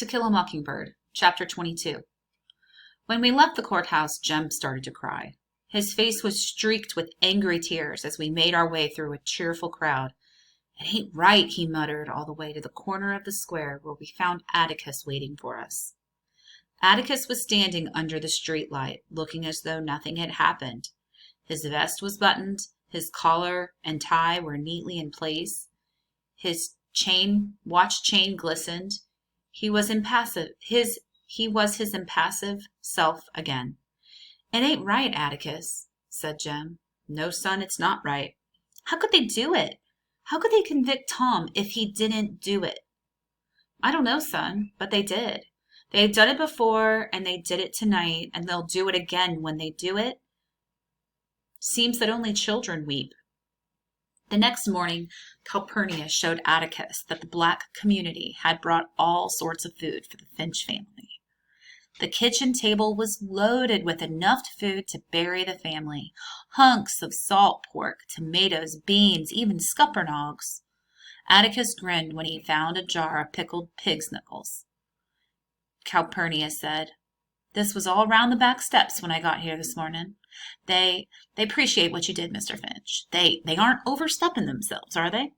To Kill a Mockingbird, Chapter 22. When we left the courthouse, Jem started to cry. His face was streaked with angry tears as we made our way through a cheerful crowd. "It ain't right," he muttered all the way to the corner of the square where we found Atticus waiting for us. Atticus was standing under the streetlight, looking as though nothing had happened. His vest was buttoned, his collar and tie were neatly in place. His watch chain glistened. He was his impassive self again. "It ain't right, Atticus," said Jem. "No, son, it's not right." "How could they do it? How could they convict Tom if he didn't do it?" "I don't know, son, but they did. They've done it before, and they did it tonight, and they'll do it again when they do it. Seems that only children weep." The next morning, Calpurnia showed Atticus that the black community had brought all sorts of food for the Finch family. The kitchen table was loaded with enough food to bury the family. Hunks of salt pork, tomatoes, beans, even scuppernogs. Atticus grinned when he found a jar of pickled pig's knuckles. Calpurnia said, "This was all round the back steps when I got here this morning. They appreciate what you did, Mr. Finch. They aren't overstepping themselves, are they?"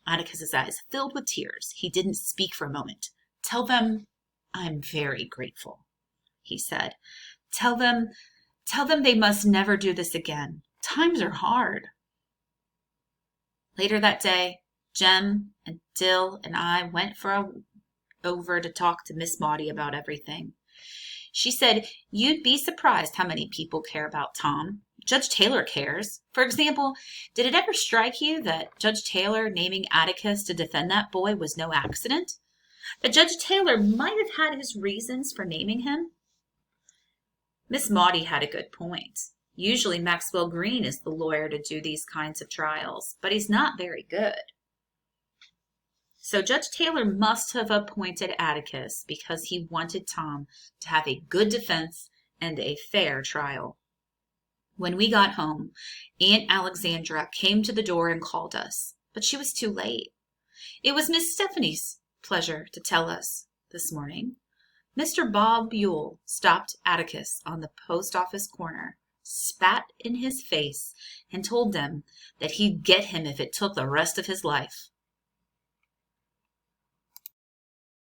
Atticus's eyes filled with tears. He didn't speak for a moment. "Tell them I'm very grateful," he said. Tell them they must never do this again. Times are hard." Later that day, Jem and Dill and I went over to talk to Miss Maudie about everything. She said, "You'd be surprised how many people care about Tom. Judge Taylor cares. For example, did it ever strike you that Judge Taylor naming Atticus to defend that boy was no accident? That Judge Taylor might have had his reasons for naming him?" Miss Maudie had a good point. Usually Maxwell Green is the lawyer to do these kinds of trials, but he's not very good. So Judge Taylor must have appointed Atticus because he wanted Tom to have a good defense and a fair trial. When we got home, Aunt Alexandra came to the door and called us, but she was too late. It was Miss Stephanie's pleasure to tell us this morning. Mr. Bob Buell stopped Atticus on the post office corner, spat in his face, and told them that he'd get him if it took the rest of his life.